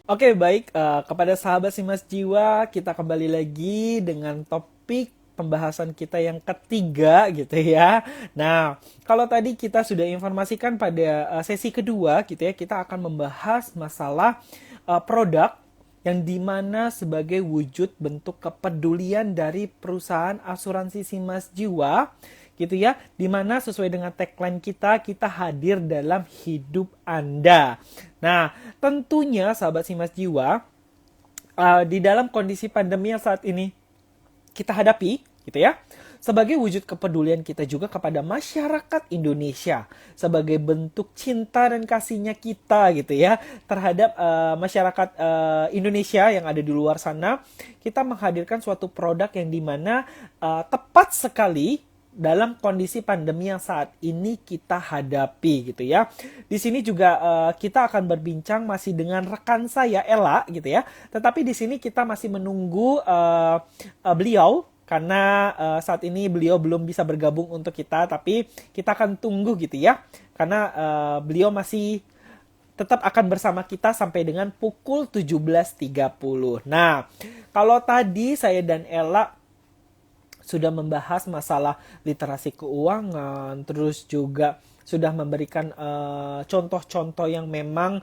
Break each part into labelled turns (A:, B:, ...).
A: Oke, baik. Kepada sahabat Simas Jiwa, kita kembali lagi dengan topik pembahasan kita yang ketiga gitu ya. Nah, kalau tadi kita sudah informasikan pada sesi kedua gitu ya, kita akan membahas masalah produk yang dimana sebagai wujud bentuk kepedulian dari perusahaan asuransi Simas Jiwa gitu ya, dimana sesuai dengan tagline kita hadir dalam hidup Anda. Nah, tentunya sahabat Simas Jiwa, di dalam kondisi pandemi yang saat ini kita hadapi, gitu ya, sebagai wujud kepedulian kita juga kepada masyarakat Indonesia, sebagai bentuk cinta dan kasihnya kita, gitu ya, terhadap masyarakat Indonesia yang ada di luar sana, kita menghadirkan suatu produk yang dimana tepat sekali dalam kondisi pandemi yang saat ini kita hadapi gitu ya. Di sini juga kita akan berbincang masih dengan rekan saya Ella gitu ya. Tetapi di sini kita masih menunggu beliau karena saat ini beliau belum bisa bergabung untuk kita, tapi kita akan tunggu gitu ya. Karena beliau masih tetap akan bersama kita sampai dengan pukul 17.30. Nah, kalau tadi saya dan Ella sudah membahas masalah literasi keuangan, terus juga sudah memberikan contoh-contoh yang memang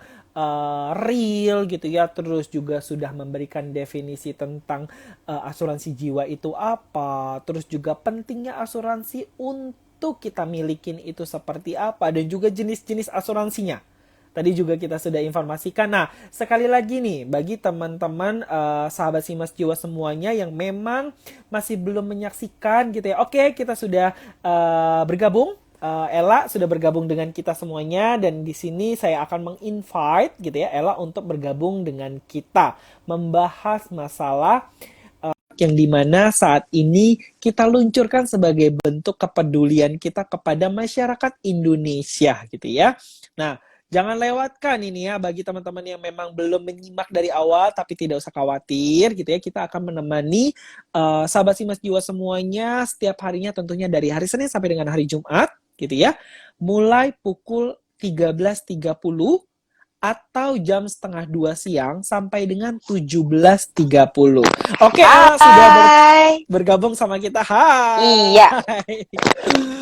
A: real gitu ya, terus juga sudah memberikan definisi tentang asuransi jiwa itu apa, terus juga pentingnya asuransi untuk kita milikin itu seperti apa, dan juga jenis-jenis asuransinya. Tadi juga kita sudah informasikan. Nah, sekali lagi nih, bagi teman-teman sahabat Simas Jiwa semuanya yang memang masih belum menyaksikan gitu ya. Oke, kita sudah bergabung. Ella sudah bergabung dengan kita semuanya, dan di sini saya akan meng-invite gitu ya Ella untuk bergabung dengan kita membahas masalah yang dimana saat ini kita luncurkan sebagai bentuk kepedulian kita kepada masyarakat Indonesia gitu ya. Nah, jangan lewatkan ini ya bagi teman-teman yang memang belum menyimak dari awal, tapi tidak usah khawatir gitu ya. Kita akan menemani sahabat Simas Jiwa semuanya setiap harinya, tentunya dari hari Senin sampai dengan hari Jumat gitu ya. Mulai pukul 13.30 atau jam setengah 2 siang sampai dengan 17.30. Oke, Ella sudah
B: Hai.
A: bergabung sama kita. Hai.
B: Iya,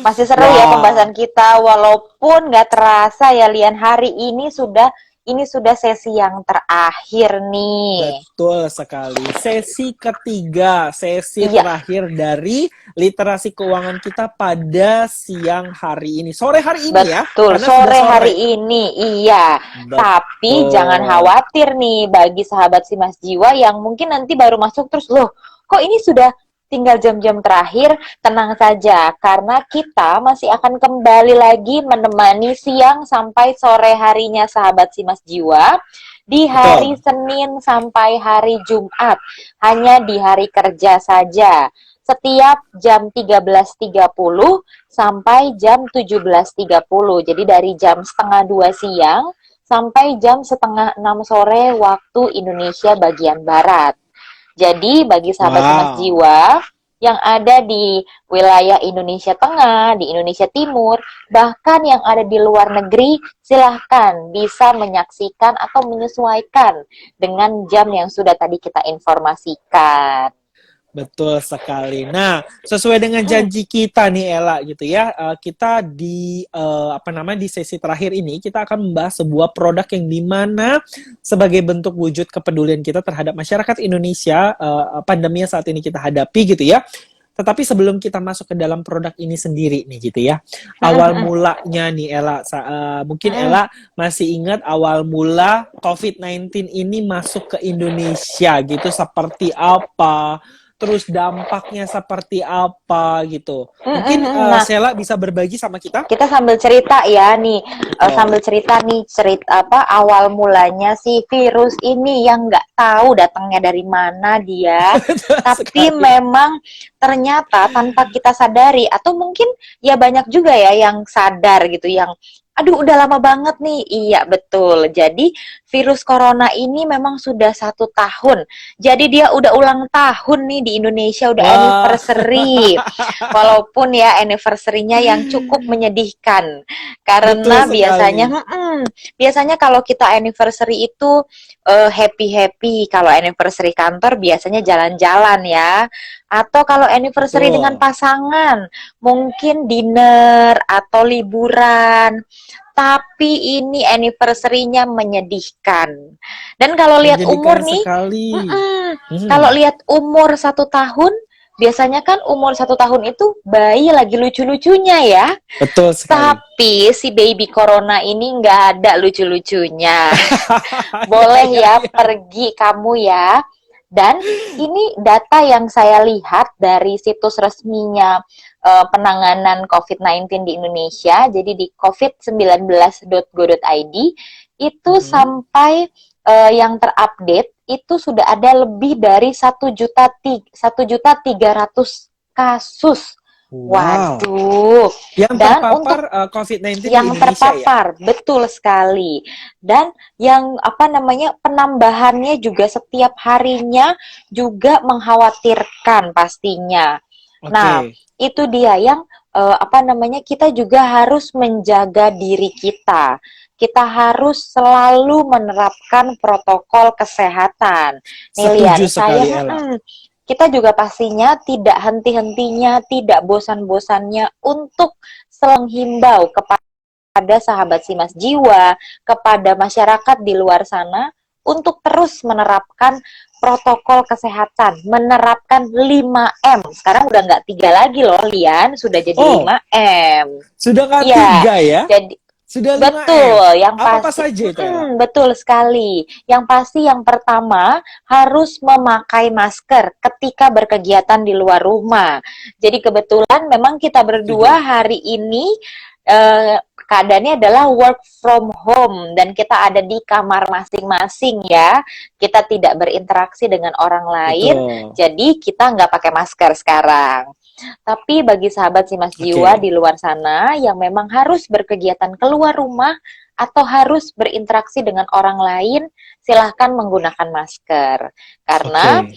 B: masih seru ya
A: Wah,
B: pembahasan kita. Walaupun nggak terasa ya, Lian, hari ini sudah sesi yang terakhir nih.
A: betul sekali. Sesi ketiga, sesi
B: Iya,
A: terakhir dari literasi keuangan kita pada siang hari ini. Sore hari ini ya,
B: betul.
A: karena sudah
B: Sore
A: sore.
B: hari ini, iya. Tapi jangan
A: Betul.
B: khawatir nih bagi sahabat si Mas Jiwa yang mungkin nanti baru masuk terus, loh, kok ini sudah tinggal jam-jam terakhir? Tenang saja, karena kita masih akan kembali lagi menemani siang sampai sore harinya sahabat si Mas Jiwa di hari
A: Betul.
B: Senin sampai hari Jumat. Hanya di hari kerja saja. Setiap jam 13.30 sampai jam 17.30. Jadi dari jam setengah 2 siang sampai jam setengah 6 sore waktu Indonesia bagian Barat. Jadi bagi sahabat Simas
A: Wow.
B: Jiwa yang ada di wilayah Indonesia Tengah, di Indonesia Timur, bahkan yang ada di luar negeri, silahkan bisa menyaksikan atau menyesuaikan dengan jam yang sudah tadi kita informasikan.
A: Betul sekali. Nah, sesuai dengan janji kita nih Ella gitu ya, kita di apa namanya di sesi terakhir ini kita akan membahas sebuah produk yang dimana sebagai bentuk wujud kepedulian kita terhadap masyarakat Indonesia, pandemi yang saat ini kita hadapi gitu ya. Tetapi sebelum kita masuk ke dalam produk ini sendiri nih gitu ya, awal mulanya nih Ella, mungkin Ella masih ingat awal mula COVID-19 ini masuk ke Indonesia gitu seperti apa, terus dampaknya seperti apa gitu. Mungkin
B: Nah,
A: Sela bisa berbagi sama kita?
B: kita sambil cerita ya nih,
A: Betul.
B: sambil cerita nih, cerita apa awal mulanya si virus ini yang nggak tahu datangnya dari mana dia,
A: Betul
B: tapi
A: sekali.
B: memang ternyata tanpa kita sadari, atau mungkin ya banyak juga ya yang sadar gitu, yang aduh udah lama banget nih. Iya betul, jadi virus corona ini memang sudah 1 tahun, jadi dia udah ulang tahun nih di Indonesia, udah
A: Wah,
B: anniversary. Walaupun ya anniversary-nya yang cukup menyedihkan,
A: betul
B: karena biasanya
A: sekali.
B: biasanya kalau kita anniversary itu happy-happy. Kalau anniversary kantor biasanya jalan-jalan ya. Atau kalau anniversary dengan
A: Betul.
B: pasangan, mungkin dinner atau liburan. Tapi ini anniversary-nya menyedihkan. Dan kalau lihat umur
A: Menjadikan
B: nih,
A: sekali.
B: kalau
A: Mhm,
B: lihat umur 1 tahun, biasanya kan umur 1 tahun itu bayi lagi lucu-lucunya ya.
A: betul sekali.
B: Tapi si baby corona ini nggak ada lucu-lucunya.
A: Iya,
B: Boleh
A: iya,
B: ya
A: iya.
B: pergi kamu ya. Dan ini data yang saya lihat dari situs resminya penanganan COVID-19 di Indonesia. Jadi di covid19.go.id itu
A: Mhm.
B: sampai yang terupdate itu sudah ada lebih dari 1.300.000 kasus.
A: Wow.
B: Waduh.
A: Yang
B: Dan
A: terpapar
B: untuk
A: COVID-19 di
B: yang
A: Indonesia ya?
B: terpapar, betul sekali. Dan yang apa namanya, penambahannya juga setiap harinya juga mengkhawatirkan pastinya. Nah,
A: Oke.
B: itu dia yang apa namanya, kita juga harus menjaga diri kita. Kita harus selalu menerapkan protokol kesehatan. Nih
A: Setuju
B: Lian, saya
A: sekali, Ella.
B: kita juga pastinya tidak henti-hentinya, tidak bosan-bosannya untuk menghimbau kepada sahabat Simas Jiwa, kepada masyarakat di luar sana untuk terus menerapkan protokol kesehatan, menerapkan 5M. Sekarang udah nggak 3 lagi loh, Lian, sudah jadi
A: Oh,
B: 5M.
A: sudah
B: Iya,
A: ketiga ya?
B: jadi
A: Sudah 5M.
B: betul, yang
A: Apa-apa
B: pasti,
A: saja itu, Ella?
B: betul sekali. Yang pasti yang pertama harus memakai masker ketika berkegiatan di luar rumah. Jadi kebetulan memang kita berdua
A: Setuju.
B: hari ini keadaannya adalah work from home dan kita ada di kamar masing-masing ya. Kita tidak berinteraksi dengan orang lain,
A: Betul.
B: jadi kita nggak pakai masker sekarang. Tapi bagi sahabat Simas Jiwa
A: Oke.
B: di luar sana yang memang harus berkegiatan keluar rumah atau harus berinteraksi dengan orang lain, silahkan menggunakan masker. Karena
A: Oke.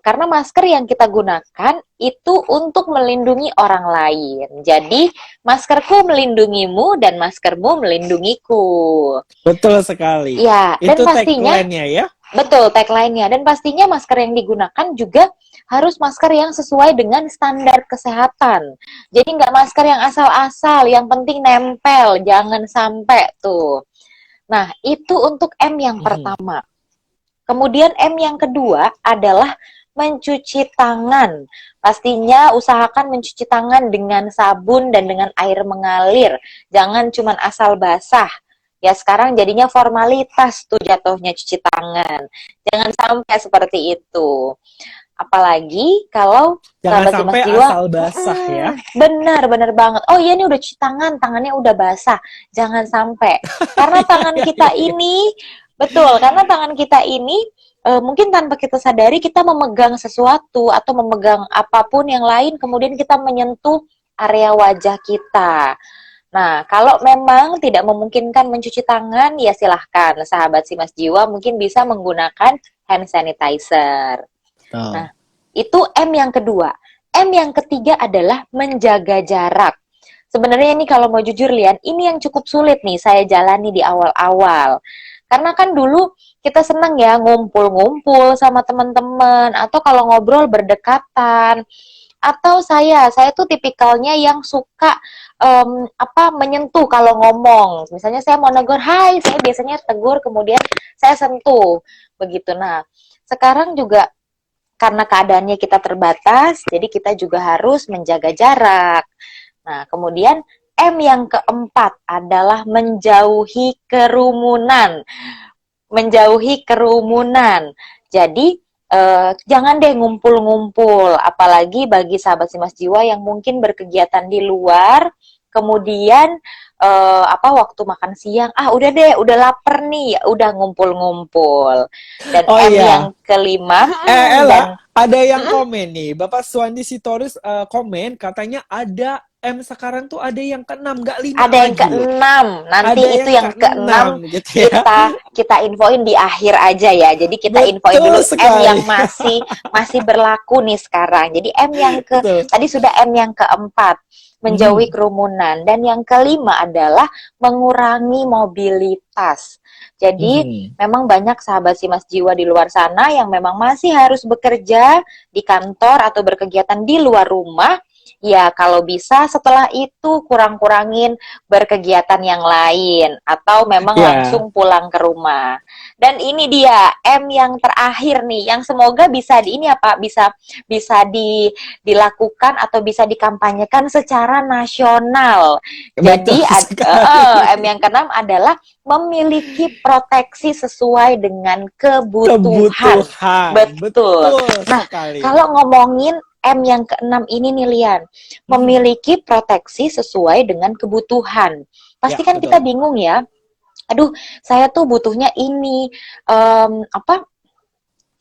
B: karena masker yang kita gunakan itu untuk melindungi orang lain. Jadi maskerku melindungimu dan maskermu melindungiku.
A: Betul sekali.
B: Ya, dan
A: Itu
B: pastinya
A: tagline-nya ya?
B: betul, tagline-nya. Dan pastinya masker yang digunakan juga harus masker yang sesuai dengan standar kesehatan. Jadi nggak masker yang asal-asal, yang penting nempel, jangan sampai tuh. Nah, itu untuk M yang
A: Mhm.
B: pertama. Kemudian M yang kedua adalah mencuci tangan. Pastinya usahakan mencuci tangan dengan sabun dan dengan air mengalir. Jangan cuma asal basah. Ya sekarang jadinya formalitas tuh jatuhnya cuci tangan. Jangan sampai seperti itu. Apalagi kalau
A: Jangan
B: sahabat Simas
A: sampai
B: Jiwa,
A: asal basah ya.
B: benar, benar banget. Oh iya, ini udah cuci tangan, tangannya udah basah. Jangan sampai. Karena
A: Iya,
B: tangan
A: iya, iya,
B: kita
A: iya.
B: ini, betul, karena tangan kita ini mungkin tanpa kita sadari kita memegang sesuatu atau memegang apapun yang lain, kemudian kita menyentuh area wajah kita. Nah, kalau memang tidak memungkinkan mencuci tangan, ya silahkan sahabat Simas Jiwa mungkin bisa menggunakan hand sanitizer. Nah,
A: Oh.
B: itu M yang kedua. M yang ketiga adalah menjaga jarak. Sebenarnya ini kalau mau jujur Lian, ini yang cukup sulit nih saya jalani di awal-awal. Karena kan dulu kita seneng ya ngumpul-ngumpul sama teman-teman atau kalau ngobrol berdekatan. Atau saya tuh tipikalnya yang suka apa menyentuh kalau ngomong. Misalnya saya mau negur, "Hai," saya biasanya tegur kemudian saya sentuh. Begitu. Nah, sekarang juga karena keadaannya kita terbatas, jadi kita juga harus menjaga jarak. Nah, kemudian M yang keempat adalah menjauhi kerumunan. Menjauhi kerumunan. Jadi, jangan deh ngumpul-ngumpul, apalagi bagi sahabat Simas Jiwa yang mungkin berkegiatan di luar, kemudian waktu makan siang, udah deh, udah lapar nih, ya udah ngumpul-ngumpul. Dan
A: Oh
B: M yang
A: iya,
B: kelima, dan
A: Ella, ada yang komen nih. Bapak Suwandi Sitorus komen katanya ada M sekarang tuh ada yang keenam, nggak lima
B: ada yang
A: lagi loh.
B: keenam. Nanti
A: Ada
B: itu
A: yang
B: yang keenam
A: keenam gitu ya.
B: kita infoin di akhir aja ya. Jadi kita infoin
A: Betul
B: dulu M yang
A: sekali.
B: masih berlaku nih sekarang. Jadi
A: Betul.
B: tadi sudah M yang keempat, menjauhi
A: Mhm.
B: kerumunan, dan yang kelima adalah mengurangi mobilitas. Jadi
A: Mhm.
B: memang banyak sahabat Simas Jiwa di luar sana yang memang masih harus bekerja di kantor atau berkegiatan di luar rumah. Ya, kalau bisa setelah itu kurang-kurangin berkegiatan yang lain atau memang
A: Ya,
B: langsung pulang ke rumah. Dan ini dia M yang terakhir nih, yang semoga bisa di ini apa bisa bisa dilakukan atau bisa dikampanyekan secara nasional.
A: betul
B: Jadi M
A: sekali.
B: yang keenam adalah memiliki proteksi sesuai dengan kebutuhan.
A: Kebutuhan,
B: Betul.
A: betul
B: Nah,
A: sekali.
B: kalau ngomongin M yang keenam ini nih Lian,
A: Mhm.
B: memiliki proteksi sesuai dengan kebutuhan. Pasti
A: Ya,
B: kan kita
A: betul.
B: bingung ya, aduh saya tuh butuhnya ini,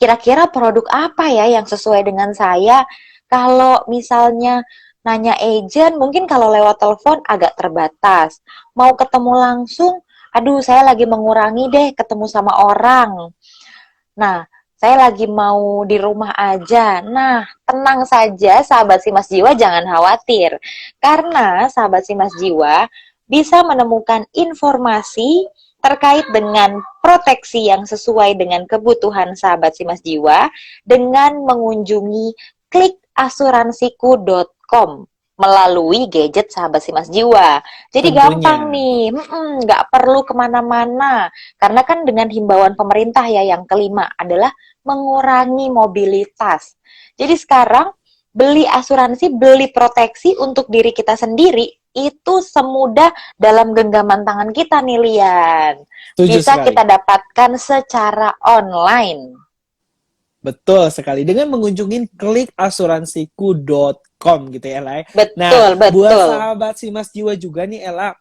B: kira-kira produk apa ya yang sesuai dengan saya? Kalau misalnya nanya agent, mungkin kalau lewat telepon agak terbatas. Mau ketemu langsung, aduh saya lagi mengurangi deh ketemu sama orang. Nah, saya lagi mau di rumah aja. Nah, tenang saja sahabat Simas Jiwa, jangan khawatir. Karena sahabat Simas Jiwa bisa menemukan informasi terkait dengan proteksi yang sesuai dengan kebutuhan sahabat Simas Jiwa dengan mengunjungi klikasuransiku.com melalui gadget sahabat Simas Jiwa. Jadi gampang
A: Tentunya.
B: nih, nggak perlu kemana-mana. Karena kan dengan himbauan pemerintah ya yang kelima adalah mengurangi mobilitas. Jadi sekarang beli asuransi, beli proteksi untuk diri kita sendiri itu semudah dalam genggaman tangan kita nih Lian.
A: Setuju
B: Bisa
A: sekali.
B: kita dapatkan secara online.
A: Betul sekali. Dengan mengunjungi klikasuransiku.com gitu ya, Ella. Nah,
B: Betul,
A: buat
B: betul.
A: sahabat Simas Jiwa juga nih, Ella,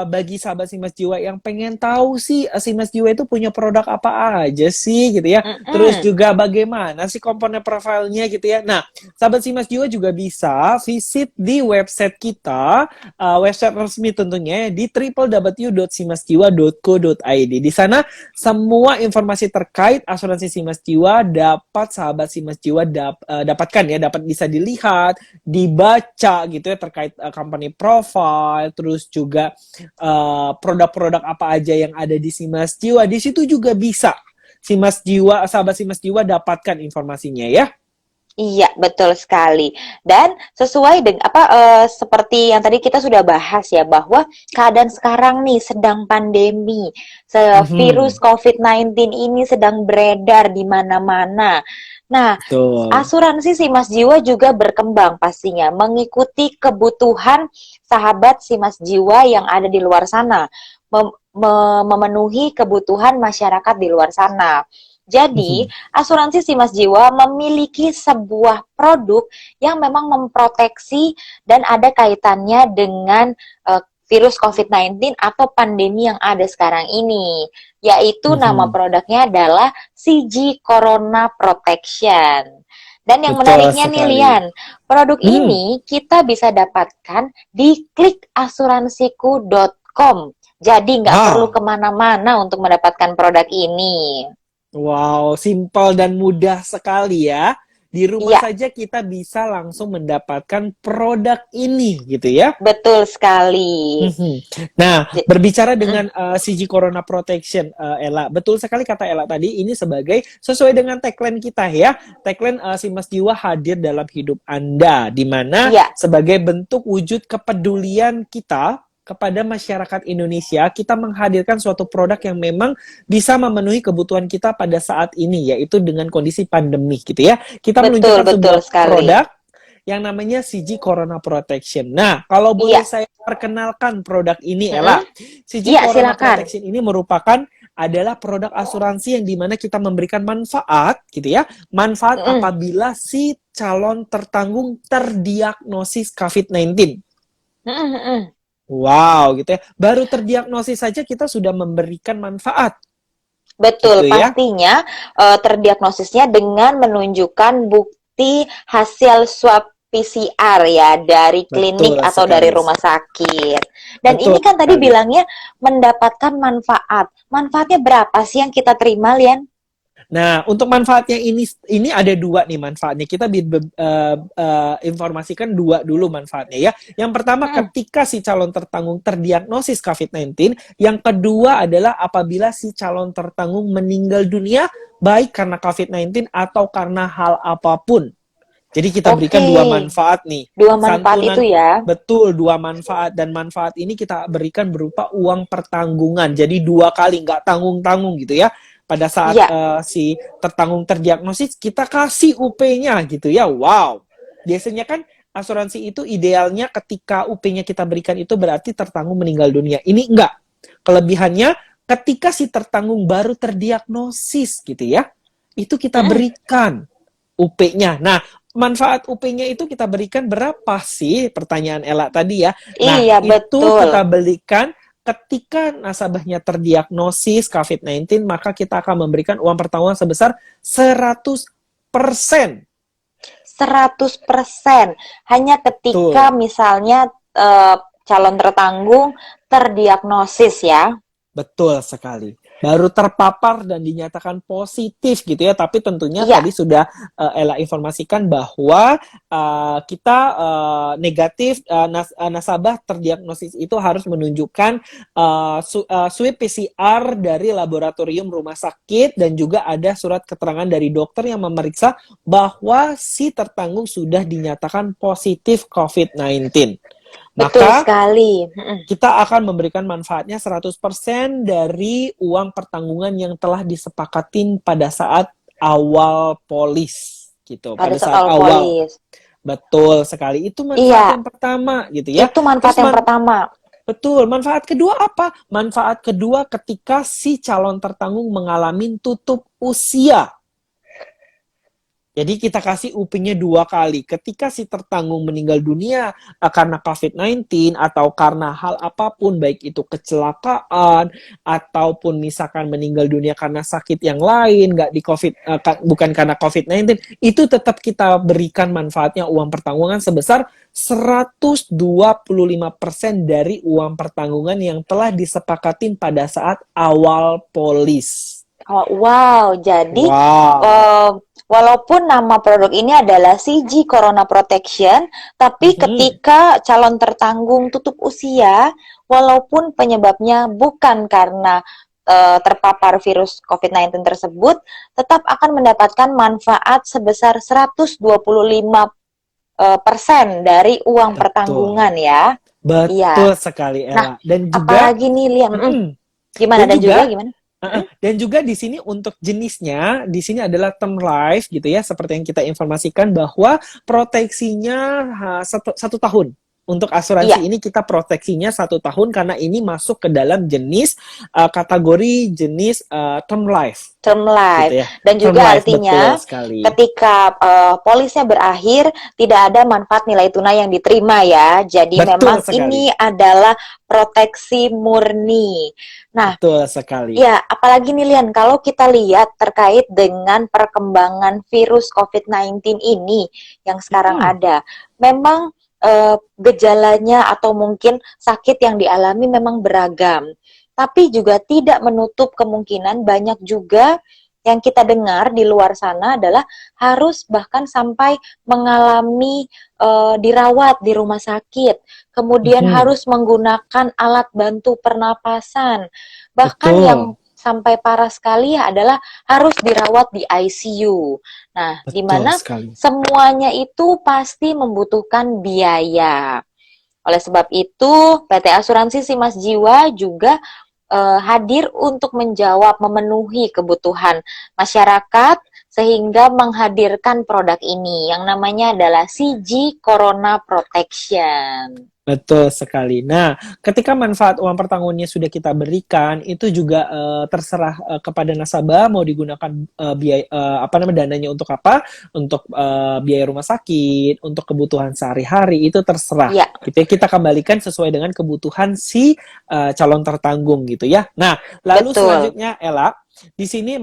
A: bagi sahabat Simas Jiwa yang pengen tahu sih Simas Jiwa itu punya produk apa aja sih gitu ya. Terus
B: Mm-mm.
A: juga bagaimana sih komponen profilnya gitu ya. Nah, sahabat Simas Jiwa juga bisa visit di website kita, website resmi tentunya di www.simasjiwa.co.id. Di sana semua informasi terkait asuransi Simas Jiwa dapat sahabat Simas Jiwa dapatkan ya, dapat bisa dilihat, dibaca gitu ya terkait company profile, terus juga produk-produk apa aja yang ada di Simas Jiwa. Di situ juga bisa Simas Jiwa, sahabat Simas Jiwa dapatkan informasinya ya.
B: Iya, betul sekali. Dan sesuai dengan seperti yang tadi kita sudah bahas ya bahwa keadaan sekarang nih sedang pandemi. Virus
A: Mhm.
B: COVID-19 ini sedang beredar di mana-mana. Nah,
A: Betul.
B: asuransi Simas Jiwa juga berkembang pastinya mengikuti kebutuhan sahabat Simas Jiwa yang ada di luar sana, memenuhi kebutuhan masyarakat di luar sana. Jadi,
A: Mhm.
B: asuransi Simas Jiwa memiliki sebuah produk yang memang memproteksi dan ada kaitannya dengan virus COVID-19 atau pandemi yang ada sekarang ini. Yaitu nama
A: Mhm.
B: produknya adalah CG Corona Protection. Dan yang
A: Betul
B: menariknya nih
A: sekali.
B: Lian, produk
A: Hmm.
B: ini kita bisa dapatkan di klikasuransiku.com. Jadi nggak perlu
A: Wow.
B: kemana-mana untuk mendapatkan produk ini.
A: Wow, simpel dan mudah sekali ya. Di rumah
B: Iya,
A: saja kita bisa langsung mendapatkan produk ini gitu ya.
B: betul sekali.
A: Mhm. Nah,
B: J-
A: berbicara
B: mm,
A: dengan CG Corona Protection, Ella, betul sekali kata Ella tadi. Ini sebagai sesuai dengan tagline kita ya. Tagline Si Mas Jiwa hadir dalam hidup Anda, di mana
B: Iya,
A: sebagai bentuk wujud kepedulian kita kepada masyarakat Indonesia, kita menghadirkan suatu produk yang memang bisa memenuhi kebutuhan kita pada saat ini, yaitu dengan kondisi pandemi gitu ya. Kita
B: betul,
A: meluncurkan
B: betul
A: sebuah
B: sekali.
A: produk yang namanya CG Corona Protection. Nah, kalau boleh
B: Iya,
A: saya perkenalkan produk ini,
B: mm-mm.
A: Ella. CG
B: Iya,
A: Corona
B: silakan.
A: Protection ini merupakan adalah produk asuransi yang dimana kita memberikan manfaat, gitu ya. Manfaat
B: Mm-mm.
A: apabila si calon tertanggung terdiagnosis COVID-19.
B: Mm-mm, mm-mm.
A: Wow, gitu ya. Baru terdiagnosis saja kita sudah memberikan manfaat, gitu
B: Betul,
A: ya.
B: pastinya terdiagnosisnya dengan menunjukkan bukti hasil swab PCR ya dari klinik
A: Betul
B: atau dari
A: sekali.
B: rumah sakit. Dan
A: Betul
B: ini kan tadi
A: sekali.
B: bilangnya mendapatkan manfaat. Manfaatnya berapa sih yang kita terima, Lian?
A: Nah, untuk manfaatnya ini ada dua nih manfaatnya. Kita informasikan dua dulu manfaatnya ya. Yang pertama
B: Mm-mm.
A: ketika si calon tertanggung terdiagnosis COVID-19, yang kedua adalah apabila si calon tertanggung meninggal dunia baik karena COVID-19 atau karena hal apapun. Jadi kita berikan
B: Oke,
A: dua manfaat nih.
B: dua manfaat itu
A: Santunan
B: ya.
A: betul dua manfaat dan manfaat ini kita berikan berupa uang pertanggungan. Jadi dua kali nggak tanggung-tanggung gitu ya. Pada saat
B: Iya,
A: si tertanggung terdiagnosis kita kasih UP-nya gitu ya. Wow. Biasanya kan asuransi itu idealnya ketika UP-nya kita berikan itu berarti tertanggung meninggal dunia. Ini enggak. Kelebihannya ketika si tertanggung baru terdiagnosis gitu ya. Itu kita
B: mm-mm.
A: berikan UP-nya. Nah, manfaat UP-nya itu kita berikan berapa sih? Pertanyaan Ella tadi ya. Nah,
B: Iya
A: itu
B: betul.
A: kita belikan ketika nasabahnya terdiagnosis COVID-19, maka kita akan memberikan uang pertanggungan sebesar 100%.
B: 100% hanya ketika
A: Betul.
B: misalnya calon tertanggung terdiagnosis ya.
A: Betul sekali. Baru terpapar dan dinyatakan positif gitu ya, tapi tentunya
B: Iya,
A: tadi sudah Ella informasikan bahwa kita negatif nasabah terdiagnosis itu harus menunjukkan swab PCR dari laboratorium rumah sakit dan juga ada surat keterangan dari dokter yang memeriksa bahwa si tertanggung sudah dinyatakan positif COVID-19.
B: betul
A: Maka
B: sekali. Mm-mm.
A: kita akan memberikan manfaatnya 100% dari uang pertanggungan yang telah disepakatin pada saat awal polis gitu.
B: Pada
A: Pada
B: saat
A: saat
B: awal
A: awal.
B: polis.
A: Betul sekali. Itu manfaat
B: Iya,
A: yang pertama gitu ya.
B: itu manfaat
A: Terus
B: yang pertama.
A: betul, manfaat kedua apa? Manfaat kedua ketika si calon tertanggung mengalami tutup usia. Jadi kita kasih UP-nya dua kali. Ketika si tertanggung meninggal dunia karena COVID-19 atau karena hal apapun, baik itu kecelakaan ataupun misalkan meninggal dunia karena sakit yang lain, nggak di COVID, bukan karena COVID-19, itu tetap kita berikan manfaatnya uang pertanggungan sebesar 125% dari uang pertanggungan yang telah disepakatin pada saat awal polis.
B: Oh, wow, jadi
A: Wow.
B: eh, walaupun nama produk ini adalah CG Corona Protection, tapi
A: Mhm.
B: ketika calon tertanggung tutup usia, walaupun penyebabnya bukan karena terpapar virus COVID-19 tersebut, tetap akan mendapatkan manfaat sebesar 125% dari uang
A: Betul.
B: pertanggungan ya. Iya.
A: Betul sekali
B: Nah,
A: Ella. Dan juga
B: apalagi nih Liam,
A: mm,
B: gimana
A: dan
B: dan juga
A: juga
B: gimana? Mm-mm.
A: dan juga di sini untuk jenisnya di sini adalah term life gitu ya seperti yang kita informasikan bahwa proteksinya satu tahun. Untuk
B: Iya.
A: asuransi ini kita proteksinya 1 tahun karena ini masuk ke dalam jenis kategori jenis term life
B: Term life.
A: gitu ya.
B: Dan
A: Term
B: juga
A: life betul
B: artinya
A: sekali.
B: ketika polisnya berakhir tidak ada manfaat nilai tunai yang diterima ya. Jadi
A: Betul
B: memang
A: sekali.
B: ini adalah proteksi murni. Nah,
A: Betul sekali.
B: ya apalagi nih Lian, kalau kita lihat terkait dengan perkembangan virus COVID-19 ini yang sekarang
A: Mm-mm.
B: ada, memang gejalanya atau mungkin sakit yang dialami memang beragam. Tapi juga tidak menutup kemungkinan banyak juga yang kita dengar di luar sana adalah harus bahkan sampai mengalami dirawat di rumah sakit, kemudian
A: Mhm.
B: harus menggunakan alat bantu pernapasan. Bahkan yang
A: Betul.
B: sampai parah sekali adalah harus dirawat di ICU. Nah, di
A: Betul
B: mana
A: sekali.
B: semuanya itu pasti membutuhkan biaya. Oleh sebab itu, PT Asuransi Simas Jiwa juga hadir untuk menjawab, memenuhi kebutuhan masyarakat sehingga menghadirkan produk ini yang namanya adalah CG Corona Protection.
A: Betul sekali. Nah, ketika manfaat uang per tahunnya sudah kita berikan, itu juga terserah kepada nasabah mau digunakan biaya apa namanya dananya untuk apa? Untuk biaya rumah sakit, untuk kebutuhan sehari-hari itu terserah.
B: Ya,
A: Gitu ya. Kita kembalikan sesuai dengan kebutuhan si calon tertanggung gitu ya. Nah, lalu
B: betul.
A: selanjutnya Ella, di sini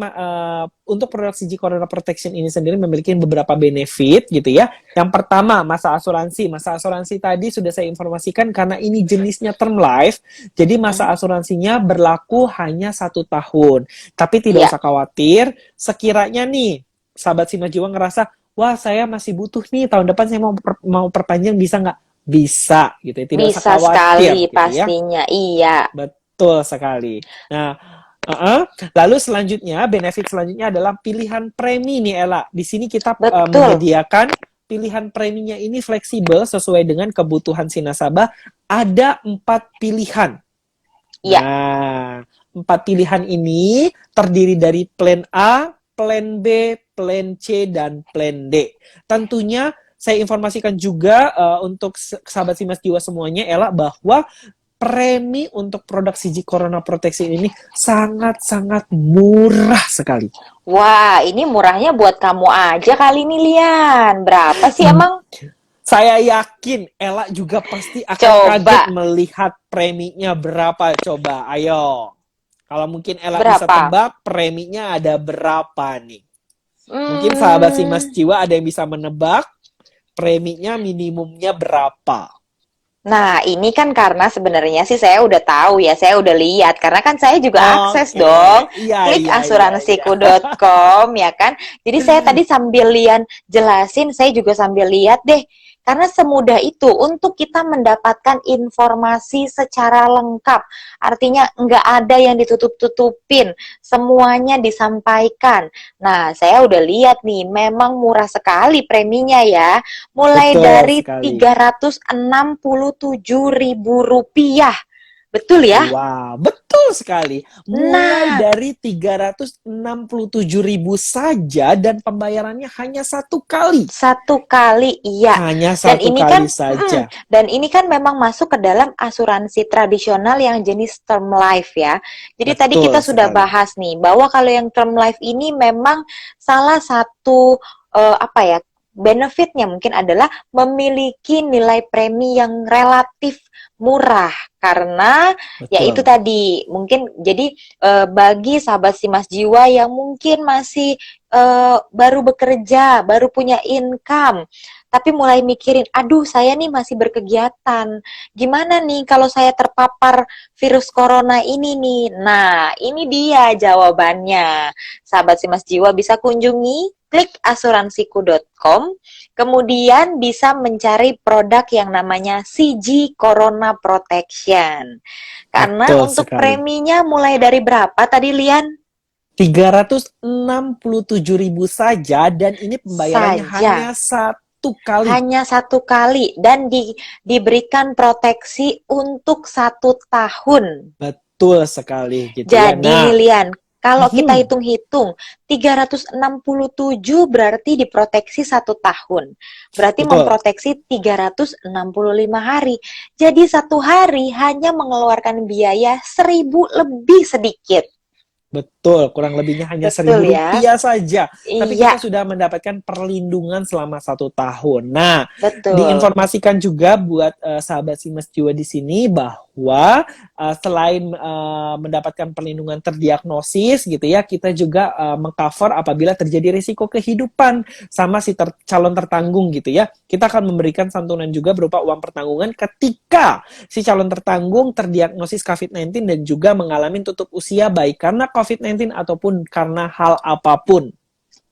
A: untuk produk CG Corona Protection ini sendiri memiliki beberapa benefit gitu ya. Yang pertama, masa asuransi. Masa asuransi tadi sudah saya informasikan karena ini jenisnya term life, jadi masa
B: Mm,
A: asuransinya berlaku hanya 1 tahun. Tapi tidak
B: ya,
A: usah khawatir, sekiranya nih, sahabat Simak Jiwa ngerasa, wah saya masih butuh nih, tahun depan saya mau perpanjang bisa nggak? Bisa gitu ya, tidak usah
B: bisa
A: khawatir
B: sekali
A: gitu ya.
B: pastinya. Iya,
A: Betul sekali. Nah, lalu selanjutnya, benefit selanjutnya adalah pilihan premi nih Ella. Di sini kita
B: betul.
A: menyediakan pilihan preminya ini fleksibel sesuai dengan kebutuhan si nasabah. Ada 4 pilihan.
B: Iya,
A: Nah, 4 pilihan ini terdiri dari plan A, plan B, plan C, dan plan D. Tentunya saya informasikan juga untuk sahabat Simas Jiwa semuanya, Ella, bahwa premi untuk produk CG Corona Protection ini sangat-sangat murah sekali.
B: wah, ini murahnya buat kamu aja kali ini, Lian. Berapa sih emang?
A: Saya yakin Ella juga pasti akan
B: Coba,
A: kaget melihat preminya berapa. Coba, ayo. Kalau mungkin Ella bisa
B: berapa?
A: tebak, preminya ada berapa nih? Mungkin sahabat si Mas
B: Hmm,
A: Jiwa ada yang bisa menebak preminya minimumnya berapa.
B: nah, ini kan karena sebenarnya sih saya udah tahu ya, saya udah lihat. Karena kan saya juga akses
A: Oke,
B: dong.
A: iya,
B: Klik
A: iya, iya, iya.
B: asuransiku.com ya kan. Jadi saya tadi sambil Lian jelasin, saya juga sambil lihat deh. Karena semudah itu untuk kita mendapatkan informasi secara lengkap. Artinya nggak ada yang ditutup-tutupin. Semuanya disampaikan. Nah, saya udah lihat nih, memang murah sekali preminya ya. Mulai
A: Betul
B: dari
A: sekali.
B: Rp367.000. Betul ya?
A: Wow, betul sekali. Mulai
B: Nah,
A: dari 367.000 saja dan pembayarannya hanya 1 kali.
B: satu kali iya.
A: Hanya
B: Dan
A: satu
B: ini
A: kali
B: kan
A: saja.
B: dan ini kan memang masuk ke dalam asuransi tradisional yang jenis term life ya. Jadi tadi
A: Betul
B: kita sudah
A: sekali.
B: bahas nih bahwa kalau yang term life ini memang salah satu apa ya, benefitnya mungkin adalah memiliki nilai premi yang relatif murah karena ya itu
A: Betul.
B: tadi mungkin jadi bagi sahabat Simas Jiwa yang mungkin masih baru bekerja, baru punya income, tapi mulai mikirin, aduh saya nih masih berkegiatan, gimana nih kalau saya terpapar virus corona ini nih? Nah, ini dia jawabannya. Sahabat Simas Jiwa bisa kunjungi klik asuransiku.com, kemudian bisa mencari produk yang namanya CG Corona Protection. Karena
A: Betul
B: untuk
A: sekali.
B: preminya mulai dari berapa tadi Lian?
A: 367.000 saja dan ini pembayarannya hanya
B: Saja.
A: 1 kali.
B: Hanya satu kali dan diberikan proteksi untuk 1 tahun.
A: Betul sekali gitu ya.
B: Jadi
A: Nah,
B: nih Lian, kalau kita
A: mhm,
B: hitung-hitung 367 berarti diproteksi 1 tahun. Berarti
A: betul.
B: memproteksi 365 hari. Jadi 1 hari hanya mengeluarkan biaya 1.000 lebih sedikit.
A: Betul, kurang lebihnya hanya seribu
B: Betul ya?
A: rupiah saja. Tapi
B: Iya,
A: kita sudah mendapatkan perlindungan selama 1 tahun. Nah,
B: betul.
A: diinformasikan juga buat sahabat Simas Jiwa di sini bahwa selain mendapatkan perlindungan terdiagnosis gitu ya, kita juga mengcover apabila terjadi risiko kehidupan sama si calon tertanggung gitu ya. Kita akan memberikan santunan juga berupa uang pertanggungan ketika si calon tertanggung terdiagnosis COVID-19 dan juga mengalami tutup usia baik karena COVID-19 ataupun karena hal apapun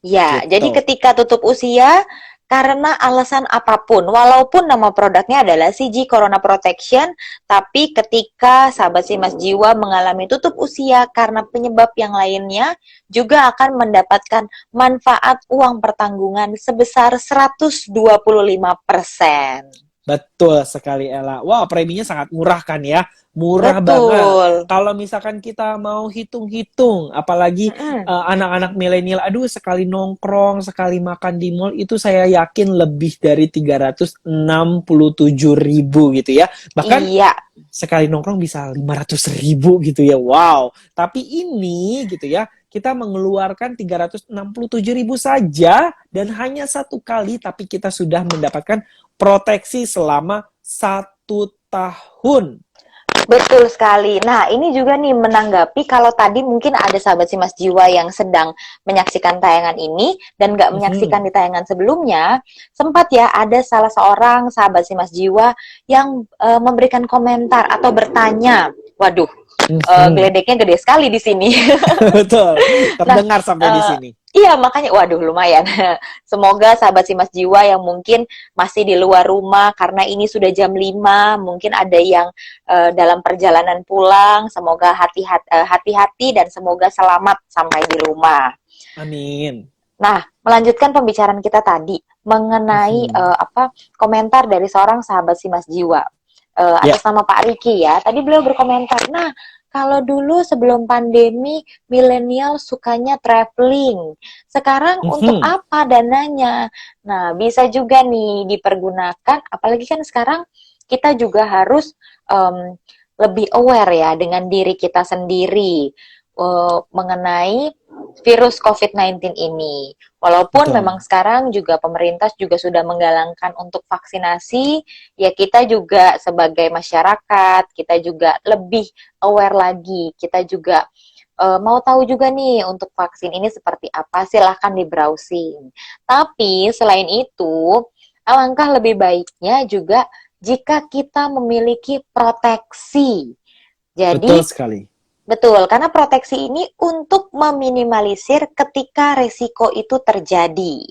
B: Ya, jadi
A: gitu.
B: ketika tutup usia karena alasan apapun, walaupun nama produknya adalah CG Corona Protection, tapi ketika sahabat Simas Jiwa mengalami tutup usia karena penyebab yang lainnya, juga akan mendapatkan manfaat uang pertanggungan sebesar 125%.
A: Betul sekali Ella. Wah, preminya sangat murah kan ya? Murah banget.
B: Betul.
A: Kalau misalkan kita mau hitung-hitung, apalagi
B: Mm-mm.
A: anak-anak milenial, aduh sekali nongkrong, sekali makan di mall itu saya yakin lebih dari 367.000 gitu ya. Bahkan
B: Iya,
A: sekali nongkrong bisa 500.000 gitu ya. Wow. Tapi ini gitu ya, kita mengeluarkan 367.000 saja dan hanya satu kali, tapi kita sudah mendapatkan proteksi selama 1 tahun.
B: betul sekali. Nah, ini juga nih menanggapi kalau tadi mungkin ada sahabat si Mas Jiwa yang sedang menyaksikan tayangan ini dan nggak menyaksikan
A: Mhm.
B: di tayangan sebelumnya, sempat ya ada salah seorang sahabat si Mas Jiwa yang memberikan komentar atau bertanya. Waduh,
A: Mhm.
B: geledeknya gede sekali di sini.
A: Betul.
B: Nah,
A: Terdengar sampai di
B: eh,
A: sini.
B: iya makanya, waduh lumayan. Semoga sahabat si Mas Jiwa yang mungkin masih di luar rumah karena ini sudah jam 5, mungkin ada yang dalam perjalanan pulang, semoga hati-hati dan semoga selamat sampai di rumah.
A: Amin.
B: Nah, melanjutkan pembicaraan kita tadi mengenai
A: Mhm.
B: komentar dari seorang sahabat si Mas Jiwa
A: Ya.
B: atas nama Pak Riki ya. Tadi beliau berkomentar, nah kalau dulu sebelum pandemi milenial sukanya traveling, sekarang untuk
A: Mhm.
B: apa dananya? Nah, bisa juga nih dipergunakan, apalagi kan sekarang kita juga harus um, lebih aware ya dengan diri kita sendiri mengenai virus COVID-19 ini. Walaupun memang
A: Betul.
B: sekarang juga pemerintah juga sudah menggalangkan untuk vaksinasi, ya kita juga sebagai masyarakat, kita juga lebih aware lagi. Kita juga mau tahu juga nih untuk vaksin ini seperti apa, silahkan di browsing. Tapi selain itu, alangkah lebih baiknya juga jika kita memiliki proteksi.
A: Betul
B: Jadi
A: sekali.
B: betul, karena proteksi ini untuk meminimalisir ketika resiko itu terjadi.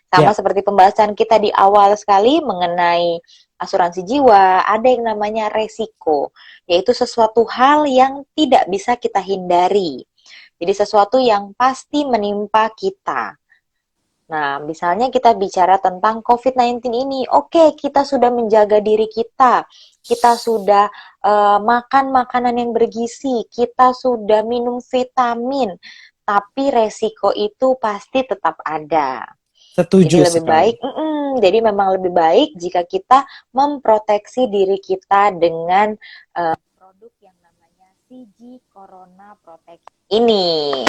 B: Sama
A: Ya.
B: seperti pembahasan kita di awal sekali mengenai asuransi jiwa, ada yang namanya resiko, yaitu sesuatu hal yang tidak bisa kita hindari. Jadi sesuatu yang pasti menimpa kita. Nah, misalnya kita bicara tentang COVID-19 ini, oke, kita sudah menjaga diri kita, kita sudah makan makanan yang bergizi, kita sudah minum vitamin, tapi resiko itu pasti tetap ada. Jadi
A: Setuju
B: lebih baik,
A: sekali.
B: jadi memang lebih baik jika kita memproteksi diri kita dengan produk yang namanya CG Corona Protect ini.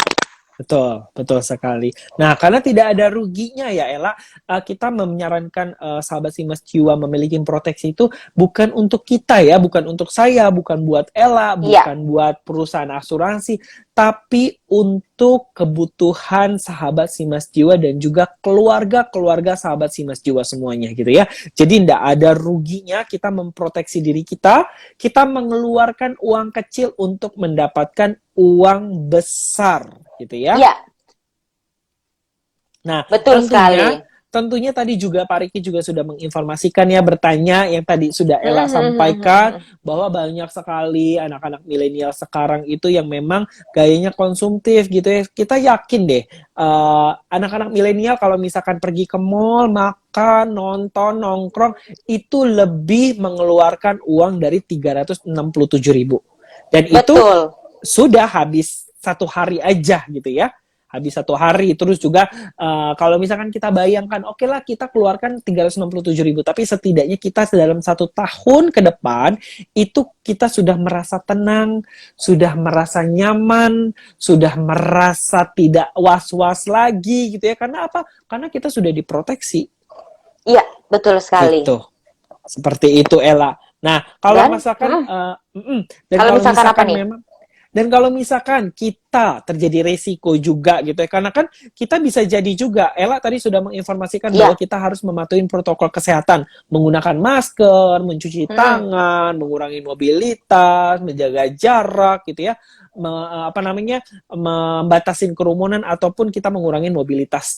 A: Betul, betul sekali. Nah, karena tidak ada ruginya ya, Ella, kita menyarankan sahabat si Mas Jiwa memiliki proteksi itu bukan untuk kita ya, bukan untuk saya, bukan buat Ella,
B: Iya,
A: bukan buat perusahaan asuransi, tapi untuk kebutuhan sahabat si Mas Jiwa dan juga keluarga-keluarga sahabat si Mas Jiwa semuanya gitu ya. Jadi tidak ada ruginya kita memproteksi diri kita mengeluarkan uang kecil untuk mendapatkan uang besar gitu ya.
B: iya,
A: Nah,
B: betul sekali.
A: tentunya tadi juga Pak Riki juga sudah menginformasikan ya, bertanya yang tadi sudah Ella sampaikan bahwa banyak sekali anak-anak milenial sekarang itu yang memang gayanya konsumtif gitu ya. Kita yakin deh anak-anak milenial kalau misalkan pergi ke mall, makan, nonton, nongkrong itu lebih mengeluarkan uang dari 367.000. Dan itu
B: Betul.
A: sudah habis 1 hari aja gitu ya, habis 1 hari. Terus juga kalau misalkan kita bayangkan oke lah kita keluarkan 367.000, tapi setidaknya kita dalam 1 tahun ke depan itu kita sudah merasa tenang, sudah merasa nyaman, sudah merasa tidak was-was lagi gitu ya. Karena apa? Karena kita sudah diproteksi
B: Iya, betul sekali.
A: gitu. Seperti itu Ella. Nah, kalau
B: Dan
A: misalkan dan
B: kalau
A: kalau
B: misalkan apa
A: misalkan
B: nih?
A: memang dan kalau misalkan kita terjadi resiko juga gitu ya, karena kan kita bisa jadi juga, Ella tadi sudah menginformasikan bahwa
B: Iya.
A: kita harus mematuhi protokol kesehatan, menggunakan masker, mencuci
B: Mm-mm.
A: tangan, mengurangi mobilitas, menjaga jarak gitu ya, apa namanya, membatasin kerumunan ataupun kita mengurangi mobilitas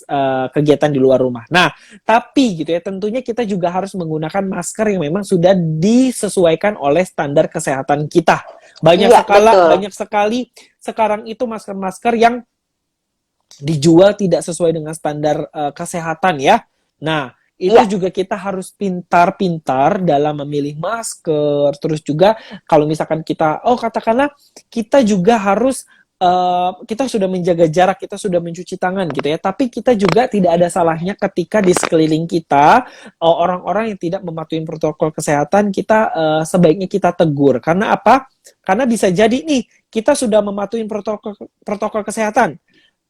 A: kegiatan di luar rumah. Nah, tapi gitu ya, tentunya kita juga harus menggunakan masker yang memang sudah disesuaikan oleh standar kesehatan kita.
B: Iya, betul.
A: Banyak sekali sekarang itu masker-masker yang dijual tidak sesuai dengan standar kesehatan ya. Nah, itu
B: Iya,
A: juga kita harus pintar-pintar dalam memilih masker. Terus juga kalau misalkan kita, oh katakanlah kita juga harus kita sudah menjaga jarak, kita sudah mencuci tangan gitu ya. Tapi kita juga tidak ada salahnya ketika di sekeliling kita orang-orang yang tidak mematuhi protokol kesehatan, kita sebaiknya kita tegur. Karena apa? Karena bisa jadi nih kita sudah mematuhi protokol kesehatan,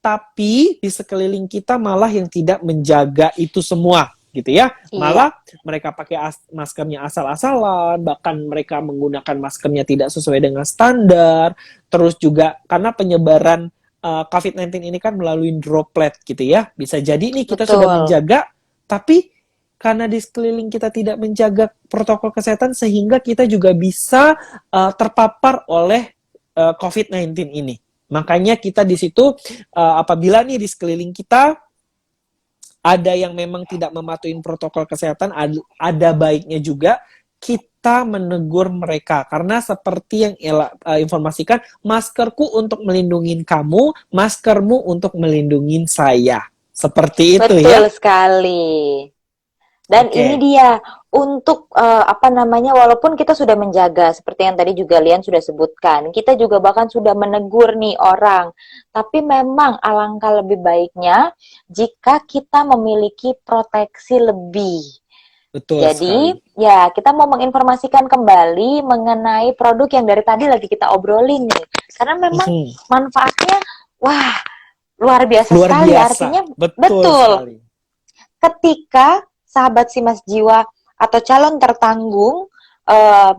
A: tapi di sekeliling kita malah yang tidak menjaga itu semua gitu ya.
B: iya,
A: Malah mereka pakai maskernya asal-asalan, bahkan mereka menggunakan maskernya tidak sesuai dengan standar. Terus juga karena penyebaran COVID-19 ini kan melalui droplet gitu ya. Bisa jadi nih kita sudah
B: betul.
A: menjaga, tapi karena di sekeliling kita tidak menjaga protokol kesehatan sehingga kita juga bisa terpapar oleh COVID-19 ini. Makanya kita di situ apabila nih di sekeliling kita ada yang memang tidak mematuhi protokol kesehatan, ada baiknya juga kita menegur mereka. Karena seperti yang Ella informasikan, maskerku untuk melindungi kamu, maskermu untuk melindungi saya. Seperti itu ya.
B: Betul sekali. Dan ini
A: Oke.
B: dia untuk apa namanya, walaupun kita sudah menjaga seperti yang tadi juga Lian sudah sebutkan, kita juga bahkan sudah menegur nih orang. Tapi memang alangkah lebih baiknya jika kita memiliki proteksi lebih.
A: Betul
B: Jadi,
A: sekali.
B: ya kita mau menginformasikan kembali mengenai produk yang dari tadi lagi kita obrolin nih. Karena memang
A: Mhm.
B: manfaatnya wah, luar biasa
A: Luar
B: sekali.
A: biasa.
B: Artinya
A: Betul
B: betul,
A: sekali.
B: ketika sahabat Simas Jiwa atau calon tertanggung eh,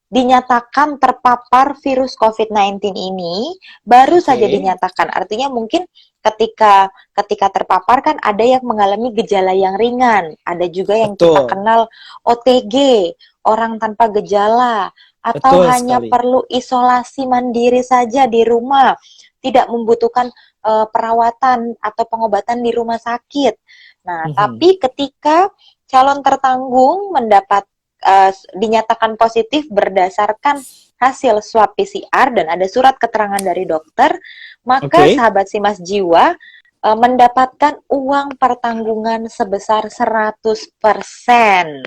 B: dinyatakan terpapar virus COVID-19 ini, baru saja
A: Oke.
B: dinyatakan. Artinya mungkin ketika ketika terpapar kan ada yang mengalami gejala yang ringan, ada juga yang kita
A: Betul.
B: kenal OTG, orang tanpa gejala, atau
A: Betul
B: hanya
A: sekali.
B: perlu isolasi mandiri saja di rumah, tidak membutuhkan perawatan atau pengobatan di rumah sakit. Nah,
A: Mhm.
B: tapi ketika calon tertanggung dinyatakan positif berdasarkan hasil swab PCR dan ada surat keterangan dari dokter, maka
A: Oke.
B: sahabat Simas Jiwa mendapatkan uang pertanggungan sebesar 100%.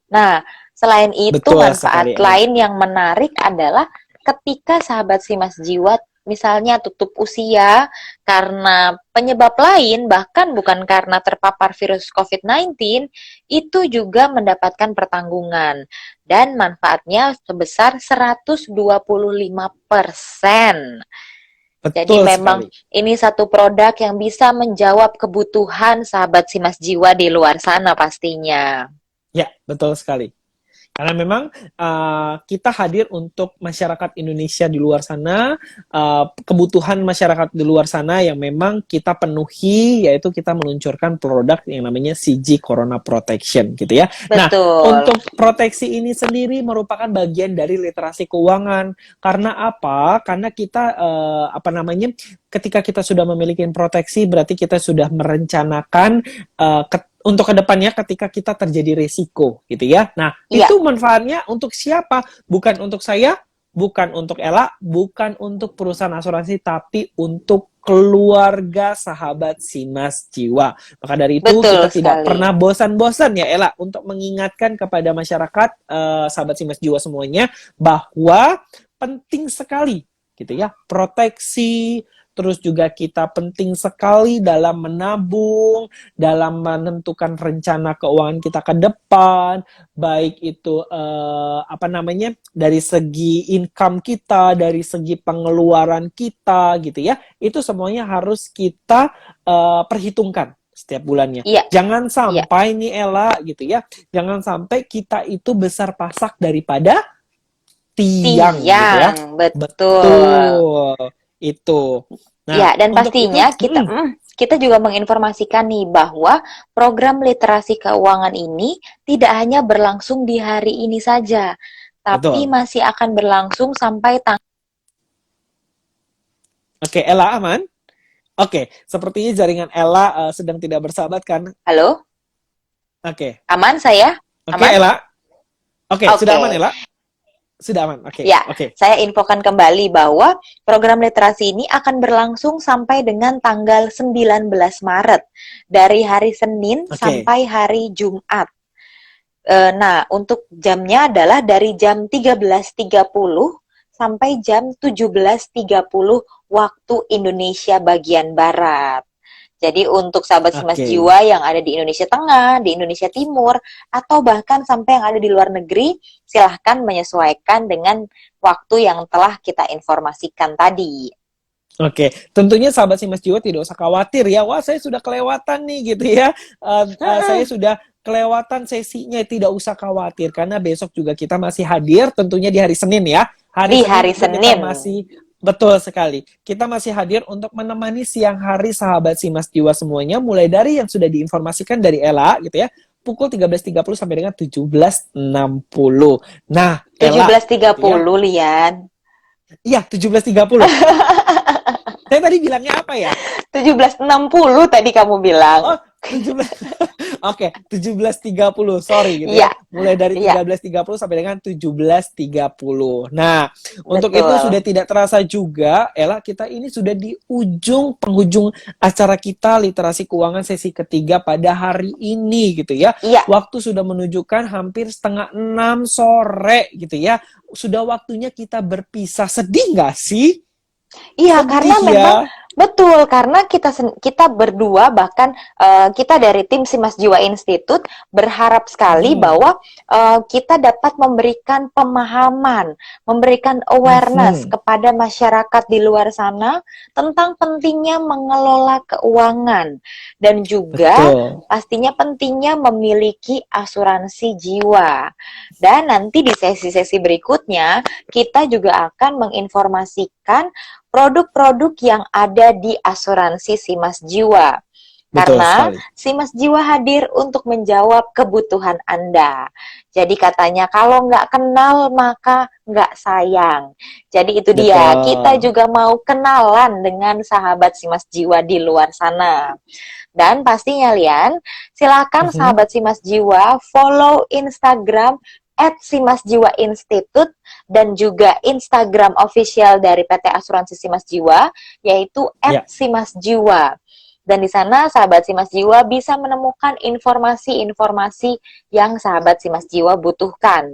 B: Nah, selain itu
A: Betul sekali,
B: manfaat
A: Ella.
B: lain yang menarik adalah ketika sahabat Simas Jiwa misalnya tutup usia karena penyebab lain, bahkan bukan karena terpapar virus COVID-19, itu juga mendapatkan pertanggungan. Dan manfaatnya sebesar 125%. Jadi
A: Betul
B: memang
A: sekali.
B: ini satu produk yang bisa menjawab kebutuhan sahabat Simas Jiwa di luar sana pastinya.
A: Ya, betul sekali. Karena memang kita hadir untuk masyarakat Indonesia di luar sana, kebutuhan masyarakat di luar sana yang memang kita penuhi, yaitu kita meluncurkan produk yang namanya CG Corona Protection, gitu ya. Nah,
B: Betul.
A: untuk proteksi ini sendiri merupakan bagian dari literasi keuangan. Karena apa? Karena kita apa namanya? Ketika kita sudah memiliki proteksi, berarti kita sudah merencanakan untuk kedepannya ketika kita terjadi resiko gitu ya. Nah,
B: Iya,
A: itu manfaatnya untuk siapa? Bukan untuk saya, bukan untuk Ella, bukan untuk perusahaan asuransi, tapi untuk keluarga sahabat Simas Jiwa. Maka dari itu
B: betul
A: kita tidak
B: sekali.
A: pernah bosan-bosan ya Ella untuk mengingatkan kepada masyarakat sahabat Simas Jiwa semuanya bahwa penting sekali gitu ya proteksi, terus juga kita penting sekali dalam menabung, dalam menentukan rencana keuangan kita ke depan, baik itu apa namanya dari segi income kita, dari segi pengeluaran kita gitu ya, itu semuanya harus kita perhitungkan setiap bulannya.
B: Iya,
A: Jangan
B: iya.
A: sampai nih Ella gitu ya, jangan sampai kita itu besar pasak daripada tiang gitu ya.
B: Tiang, betul.
A: Betul, itu. Nah,
B: Ya, dan
A: untuk itu,
B: pastinya kita juga menginformasikan nih bahwa program literasi keuangan ini tidak hanya berlangsung di hari ini saja, tapi
A: betul.
B: masih akan berlangsung sampai
A: Oke, Ella aman? Oke, sepertinya jaringan Ella sedang tidak bersahabat kan?
B: Halo?
A: Oke,
B: Aman saya?
A: oke
B: Aman?
A: Ella. Oke, sudah aman
B: Oke.
A: Ella? Sudah aman. Oke.
B: Ya,
A: Oke.
B: saya infokan kembali bahwa program literasi ini akan berlangsung sampai dengan tanggal 19 Maret, dari hari Senin
A: Oke.
B: sampai hari Jumat. Nah, untuk jamnya adalah dari jam 13.30 sampai jam 17.30 waktu Indonesia bagian Barat. Jadi untuk sahabat Simas
A: Oke.
B: Jiwa yang ada di Indonesia Tengah, di Indonesia Timur, atau bahkan sampai yang ada di luar negeri, silahkan menyesuaikan dengan waktu yang telah kita informasikan tadi.
A: Oke, tentunya sahabat Simas Jiwa tidak usah khawatir ya. Wah, saya sudah kelewatan nih gitu ya. Saya sudah kelewatan sesinya, tidak usah khawatir karena besok juga kita masih hadir tentunya di hari Senin ya. Hari
B: Di
A: Senin
B: hari
A: itu kita
B: Senin.
A: masih betul sekali. Kita masih hadir untuk menemani siang hari sahabat Simas Jiwa semuanya mulai dari yang sudah diinformasikan dari Ella gitu ya. Pukul 13.30 sampai dengan 17.60. Nah, Ella gitu ya.
B: 17.30, Lian.
A: Iya, 17.30. Saya tadi bilangnya apa ya?
B: 17.60 tadi kamu bilang.
A: Oh, 17. Oke, 17.30. Sorry gitu
B: Iya,
A: ya. Mulai dari
B: iya,
A: 13.30 sampai dengan 17.30. Nah, untuk itu
B: betul.
A: sudah tidak terasa juga, Ella, kita ini sudah di penghujung acara kita literasi keuangan sesi ketiga pada hari ini gitu ya.
B: Iya,
A: Waktu sudah menunjukkan hampir setengah 6 sore gitu ya. Sudah waktunya kita berpisah. Sedih nggak sih?
B: iya, karena
A: Sedih ya.
B: memang betul, karena kita berdua bahkan kita dari tim Simas Jiwa Institute berharap sekali
A: Mhm.
B: bahwa kita dapat memberikan pemahaman, memberikan awareness
A: Mhm.
B: kepada masyarakat di luar sana tentang pentingnya mengelola keuangan dan juga
A: Betul.
B: pastinya pentingnya memiliki asuransi jiwa. Dan nanti di sesi-sesi berikutnya kita juga akan menginformasikan produk-produk yang ada di asuransi Simas Jiwa.
A: Betul
B: Karena
A: sekali.
B: Simas Jiwa hadir untuk menjawab kebutuhan Anda. Jadi katanya kalau nggak kenal maka nggak sayang. Jadi itu dia, kita
A: Betul.
B: juga mau kenalan dengan sahabat Simas Jiwa di luar sana. Dan pastinya Lian, silakan
A: Mhm.
B: sahabat Simas Jiwa follow Instagram @Simas Jiwa Institute dan juga Instagram official dari PT Asuransi Simas Jiwa yaitu
A: Ya,
B: @simasjiwa. Dan di sana sahabat Simas Jiwa bisa menemukan informasi-informasi yang sahabat Simas Jiwa butuhkan.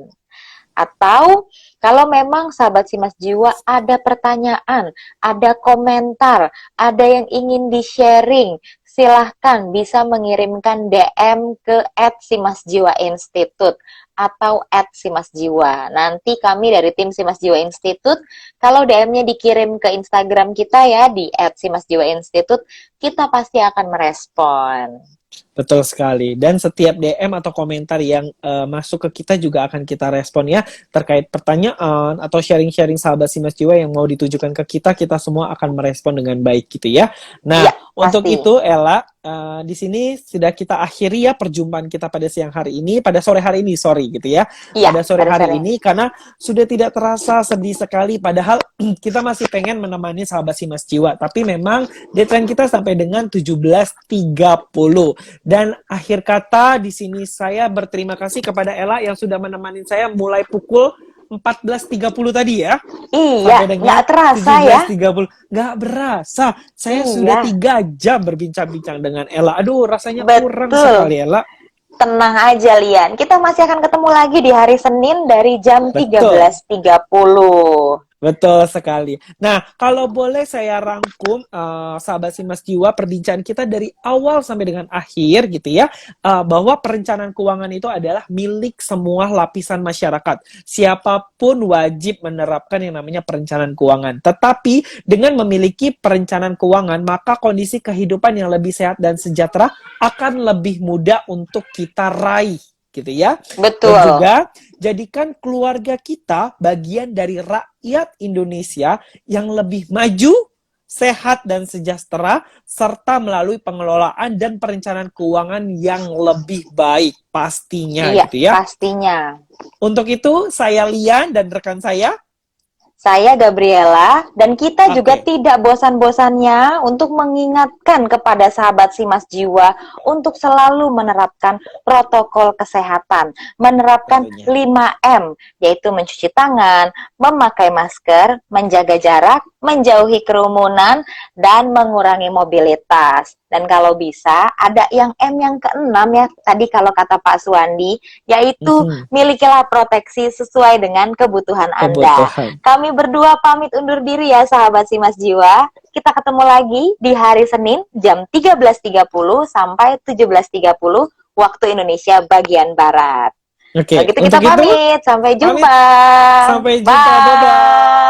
B: Atau kalau memang sahabat Simas Jiwa ada pertanyaan, ada komentar, ada yang ingin di-sharing, silahkan bisa mengirimkan DM ke @simasjiwainstitute atau @simasjiwa. Nanti kami dari tim Simas Jiwa Institute, kalau DM-nya dikirim ke Instagram kita ya di @simasjiwainstitute, kita pasti akan merespon.
A: betul sekali. Dan setiap DM atau komentar yang masuk ke kita juga akan kita respon ya. Terkait pertanyaan atau sharing-sharing sahabat Simas Jiwa yang mau ditujukan ke kita semua akan merespon dengan baik gitu ya. Nah,
B: Iya,
A: untuk
B: pasti.
A: itu Ella, di sini sudah kita akhiri ya perjumpaan kita pada siang hari ini, pada sore hari ini, sorry gitu ya.
B: Iya,
A: Pada sore
B: pada
A: hari
B: sore.
A: ini karena sudah tidak terasa sedih sekali padahal kita masih pengen menemani sahabat Simas Jiwa, tapi memang deadline kita sampai dengan 17.30. Dan akhir kata di sini saya berterima kasih kepada Ella yang sudah menemani saya mulai pukul 14.30 tadi ya.
B: Iya,
A: Sampai dengan
B: nggak terasa ya.
A: 17.30. Nggak berasa. Saya sudah
B: Iya,
A: 3 jam berbincang-bincang dengan Ella. Aduh, rasanya kurang
B: betul.
A: sekali Ella.
B: Tenang aja, Lian. Kita masih akan ketemu lagi di hari Senin dari jam
A: Betul.
B: 13.30.
A: Betul sekali. Nah, kalau boleh saya rangkum sahabat Simas Jiwa perbincangan kita dari awal sampai dengan akhir gitu ya, bahwa perencanaan keuangan itu adalah milik semua lapisan masyarakat. Siapapun wajib menerapkan yang namanya perencanaan keuangan. Tetapi dengan memiliki perencanaan keuangan, maka kondisi kehidupan yang lebih sehat dan sejahtera akan lebih mudah untuk kita raih gitu ya. Dan
B: Betul.
A: juga jadikan keluarga kita bagian dari rakyat Indonesia yang lebih maju, sehat dan sejahtera, serta melalui pengelolaan dan perencanaan keuangan yang lebih baik pastinya
B: Iya,
A: gitu ya.
B: pastinya.
A: Untuk itu saya Lian dan rekan saya
B: Saya Gabriela, dan kita juga
A: Oke,
B: tidak bosan-bosannya untuk mengingatkan kepada sahabat Simas Jiwa untuk selalu menerapkan protokol kesehatan, menerapkan
A: tentunya.
B: 5M, yaitu mencuci tangan, memakai masker, menjaga jarak, menjauhi kerumunan, dan mengurangi mobilitas. Dan kalau bisa, ada yang M yang keenam ya, tadi kalau kata Pak Suwandi, yaitu
A: Mhm.
B: milikilah proteksi sesuai dengan kebutuhan Anda.
A: Kebutuhan.
B: Kami berdua pamit undur diri ya sahabat Simas Jiwa. Kita ketemu lagi di hari Senin jam 13.30 sampai 17.30 waktu Indonesia bagian Barat. Kalau
A: Oke,
B: gitu kita
A: untuk itu
B: pamit. Sampai
A: pamit.
B: jumpa.
A: Sampai jumpa. Bye bye.
B: Bye.